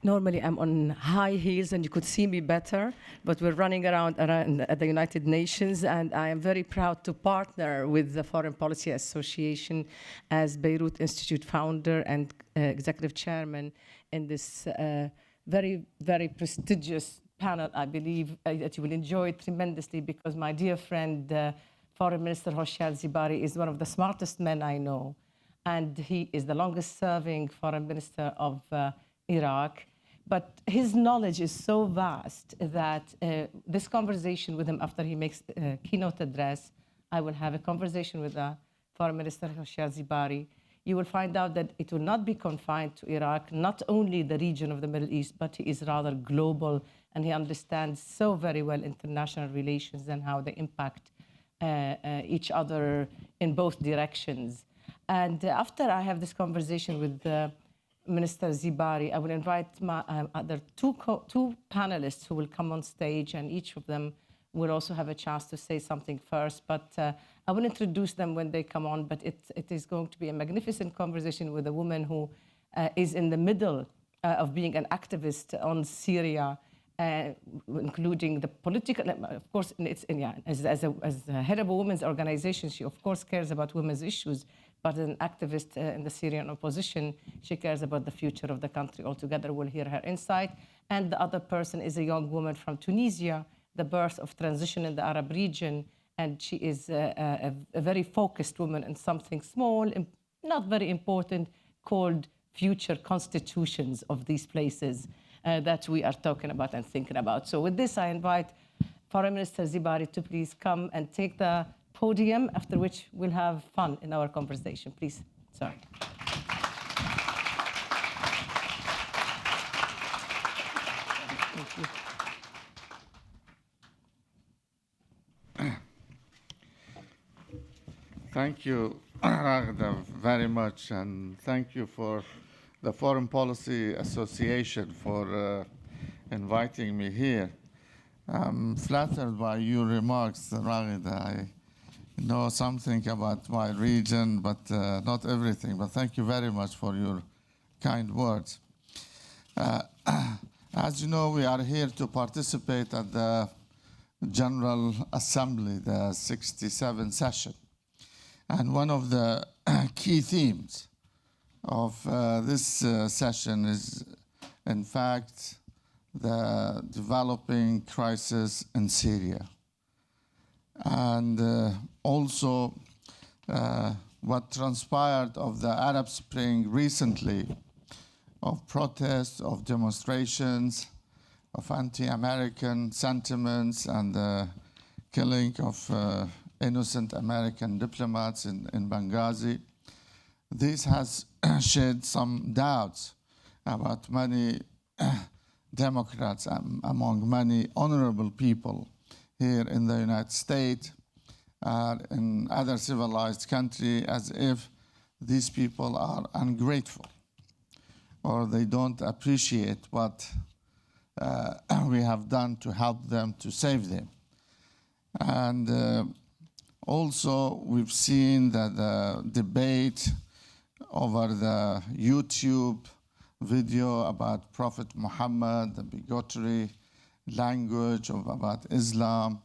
Normally, I'm on high heels, and you could see me better, but we're running around at the United Nations, and I am very proud to partner with the Foreign Policy Association as Beirut Institute founder and executive chairman in this very, very prestigious panel. I believe that you will enjoy it tremendously, because my dear friend, Foreign Minister Hoshyar Zebari, is one of the smartest men I know, and he is the longest-serving foreign minister of Iraq. But his knowledge is so vast that this conversation with him, after he makes a keynote address, I will have a conversation with Foreign Minister Hoshyar Zebari. You will find out that it will not be confined to Iraq, not only the region of the Middle East, but he is rather global, and he understands so very well international relations and how they impact each other in both directions. And after I have this conversation with Minister Zebari, I will invite my other two panelists who will come on stage, and each of them will also have a chance to say something first. But I will introduce them when they come on, but it is going to be a magnificent conversation with a woman who is in the middle of being an activist on Syria, including the political, of course, as a head of a women's organization, she of course cares about women's issues, but as an activist in the Syrian opposition, she cares about the future of the country altogether. We'll hear her insight. And the other person is a young woman from Tunisia, the birth of transition in the Arab region, and she is a very focused woman in something small, not very important, called future constitutions of these places that we are talking about and thinking about. So with this, I invite Foreign Minister Zebari to please come and take the podium, after which we'll have fun in our conversation. Please, sir. Thank you. Thank you, Raghda, very much, and thank you for the Foreign Policy Association for inviting me here. I'm flattered by your remarks, Raghda. I know something about my region, but not everything. But thank you very much for your kind words. As you know, we are here to participate at the General Assembly, the 67th session. And one of the key themes of this session is, in fact, the developing crisis in Syria. And also what transpired of the Arab Spring recently, of protests, of demonstrations, of anti-American sentiments, and the killing of innocent American diplomats in Benghazi. This has shed some doubts about many Democrats, among many honorable people here in the United States, in other civilized countries, as if these people are ungrateful or they don't appreciate what we have done to help them, to save them. And also, we've seen that the debate over the YouTube video about Prophet Muhammad, the bigotry language about Islam,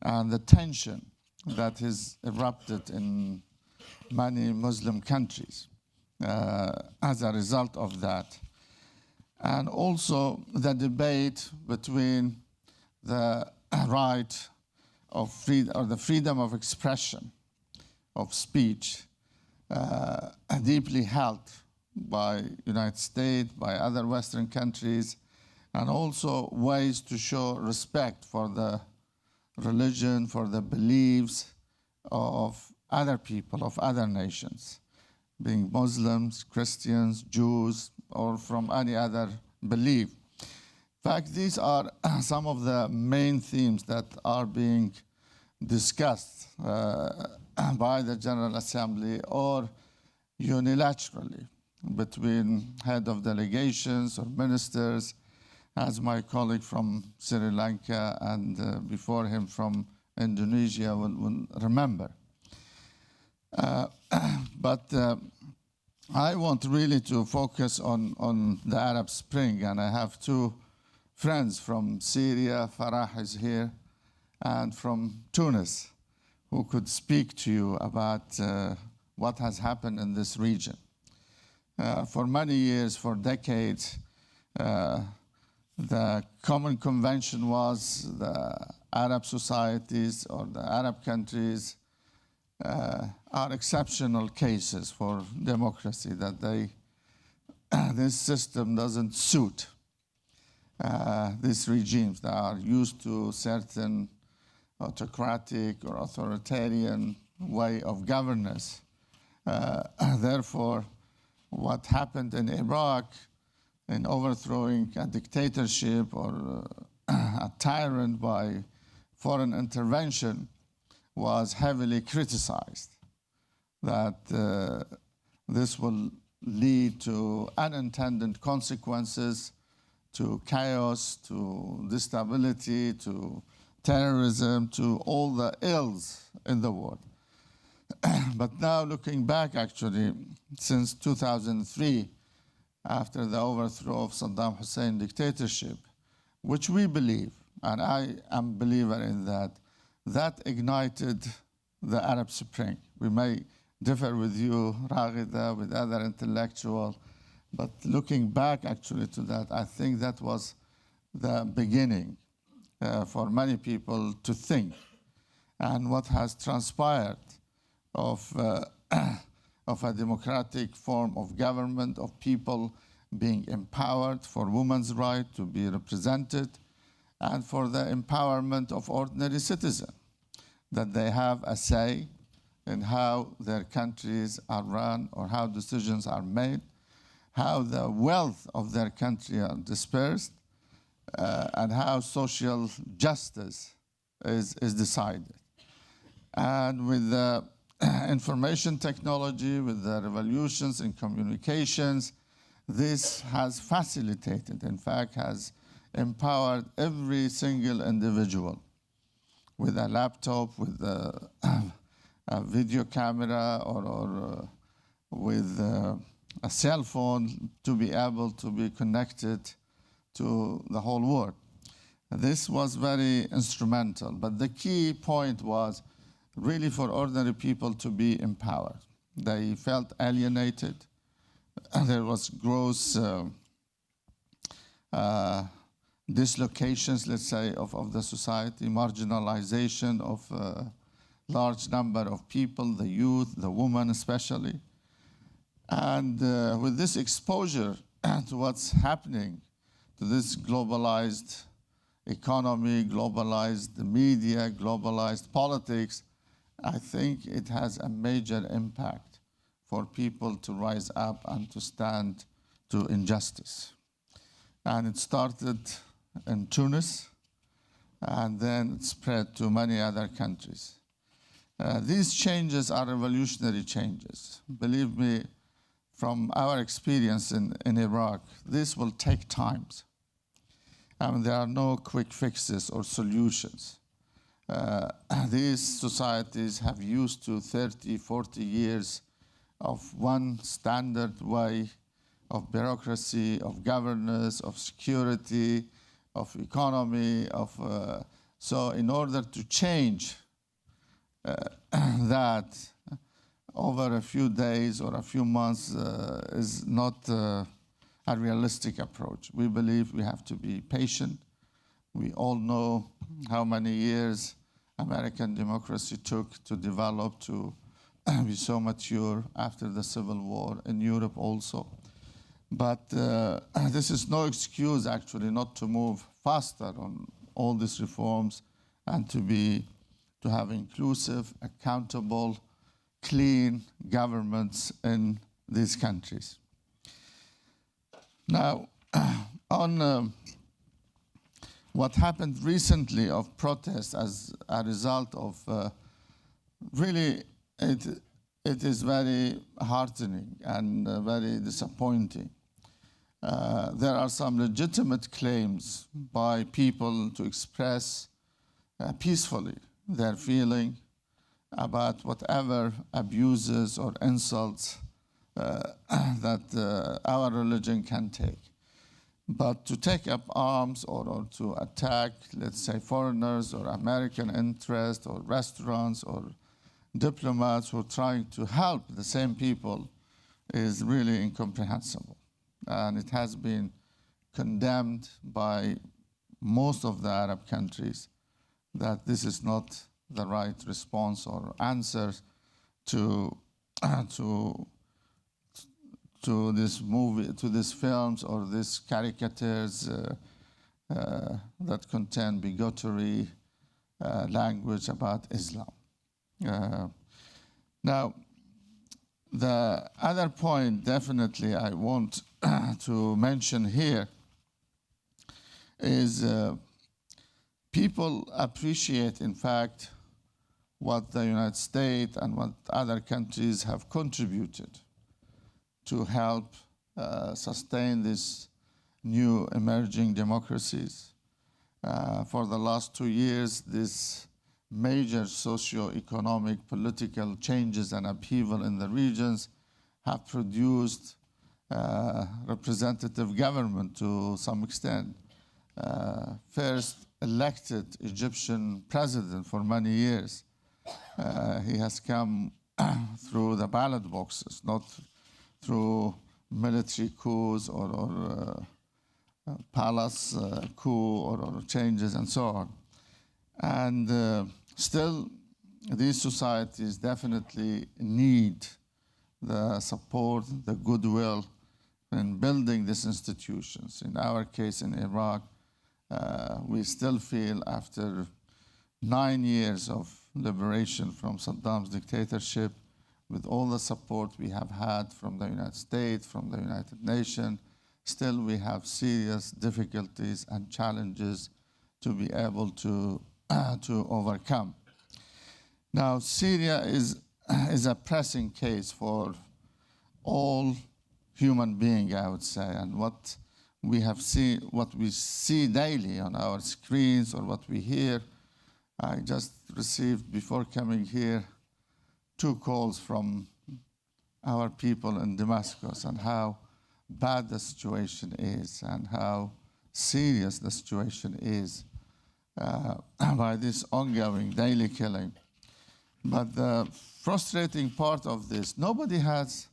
and the tension that has erupted in many Muslim countries as a result of that. And also the debate between the right of freedom, or the freedom of expression, of speech, deeply held by United States, by other Western countries, and also ways to show respect for the religion, for the beliefs of other people, of other nations, being Muslims, Christians, Jews, or from any other belief. In fact, these are some of the main themes that are being discussed by the General Assembly or unilaterally between head of delegations or ministers, as my colleague from Sri Lanka and before him from Indonesia will remember. But I want really to focus on the Arab Spring, and I have two friends from Syria, Farah is here, and from Tunis, who could speak to you about what has happened in this region. For many years, for decades, the common convention was the Arab societies or the Arab countries are exceptional cases for democracy, that this system doesn't suit these regimes that are used to certain autocratic or authoritarian way of governance. Therefore, what happened in Iraq in overthrowing a dictatorship or a tyrant by foreign intervention was heavily criticized, that this will lead to unintended consequences, to chaos, to instability, to terrorism, to all the ills in the world. But now looking back, actually, since 2003, after the overthrow of Saddam Hussein dictatorship, which we believe, and I am a believer in that, that ignited the Arab Spring. We may differ with you, Raghida, with other intellectuals, but looking back actually to that, I think that was the beginning for many people to think. And what has transpired of a democratic form of government, of people being empowered, for women's right to be represented, and for the empowerment of ordinary citizens, that they have a say in how their countries are run or how decisions are made, how the wealth of their country are dispersed, and how social justice is decided. And with the information technology, with the revolutions in communications, this has facilitated, in fact, has empowered every single individual with a laptop, with a video camera, or with a cell phone to be able to be connected to the whole world. This was very instrumental, but the key point was really for ordinary people to be empowered. They felt alienated. There was gross dislocations, let's say, of the society, marginalization of a large number of people, the youth, the women especially. And with this exposure to what's happening, to this globalized economy, globalized media, globalized politics, I think it has a major impact for people to rise up and to stand to injustice. And it started in Tunis, and then it spread to many other countries. These changes are revolutionary changes. Believe me, from our experience in Iraq, this will take time. There are no quick fixes or solutions. These societies have used to 30, 40 years of one standard way of bureaucracy, of governance, of security, of economy, so in order to change that over a few days or a few months is not a realistic approach. We believe we have to be patient. We all know how many years American democracy took to develop, to be so mature after the Civil War, in Europe also. But this is no excuse, actually, not to move faster on all these reforms and to have inclusive, accountable, clean governments in these countries. Now, on what happened recently of protests as a result of really, it is very heartening and very disappointing. There are some legitimate claims by people to express peacefully their feeling about whatever abuses or insults that our religion can take. But to take up arms or to attack, let's say, foreigners or American interests or restaurants or diplomats who are trying to help the same people is really incomprehensible. And it has been condemned by most of the Arab countries that this is not the right response or answer to this movie, to these films or these caricatures that contain bigotry language about Islam. Now, the other point definitely I want to mention here is people appreciate, in fact, what the United States and what other countries have contributed to help sustain these new emerging democracies. For the last 2 years, this major socio-economic, political changes and upheaval in the regions have produced representative government to some extent. First elected Egyptian president for many years. He has come through the ballot boxes, not through military coups or palace coup or changes and so on. And still, these societies definitely need the support, the goodwill in building these institutions. In our case in Iraq, we still feel after 9 years of liberation from Saddam's dictatorship, with all the support we have had from the United States, from the United Nations, still we have serious difficulties and challenges to be able to overcome. Now, Syria is a pressing case for all human beings, I would say, and what we see daily on our screens or what we hear. I just received, before coming here, 2 calls from our people in Damascus and how bad the situation is and how serious the situation is by this ongoing daily killing. But the frustrating part of this, nobody has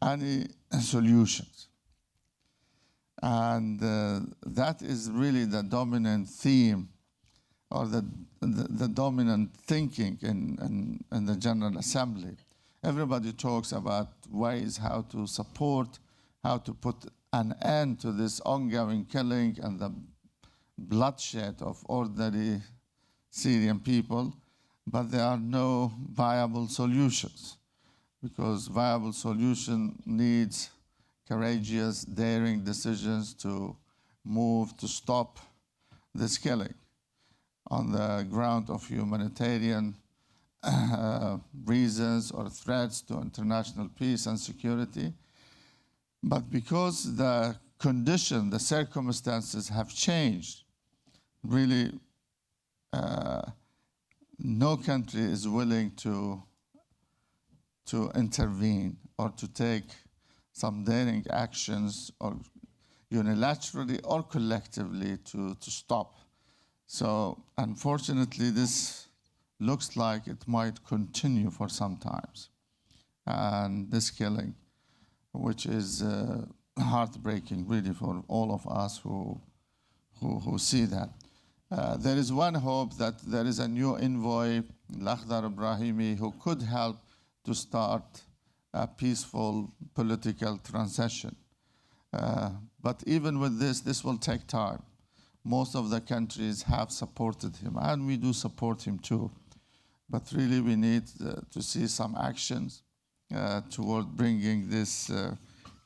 any solutions. And that is really the dominant theme or the dominant thinking in the General Assembly. Everybody talks about ways how to support, how to put an end to this ongoing killing and the bloodshed of ordinary Syrian people, but there are no viable solutions, because viable solution needs courageous, daring decisions to move to stop this killing on the ground of humanitarian reasons or threats to international peace and security. But because the condition, the circumstances have changed, really no country is willing to intervene or to take some daring actions, or unilaterally or collectively to stop. So unfortunately, this looks like it might continue for some times. And this killing, which is heartbreaking really for all of us who see that. There is one hope that there is a new envoy, Lakhdar Ibrahimi, who could help to start a peaceful political transition. But even with this will take time. Most of the countries have supported him, and we do support him too. But really we need to see some actions toward bringing this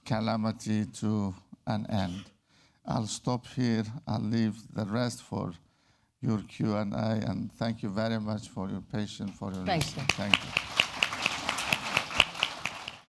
calamity to an end. I'll stop here. I'll leave the rest for your Q&A, and thank you very much for your patience, for your Thank you. Thank you.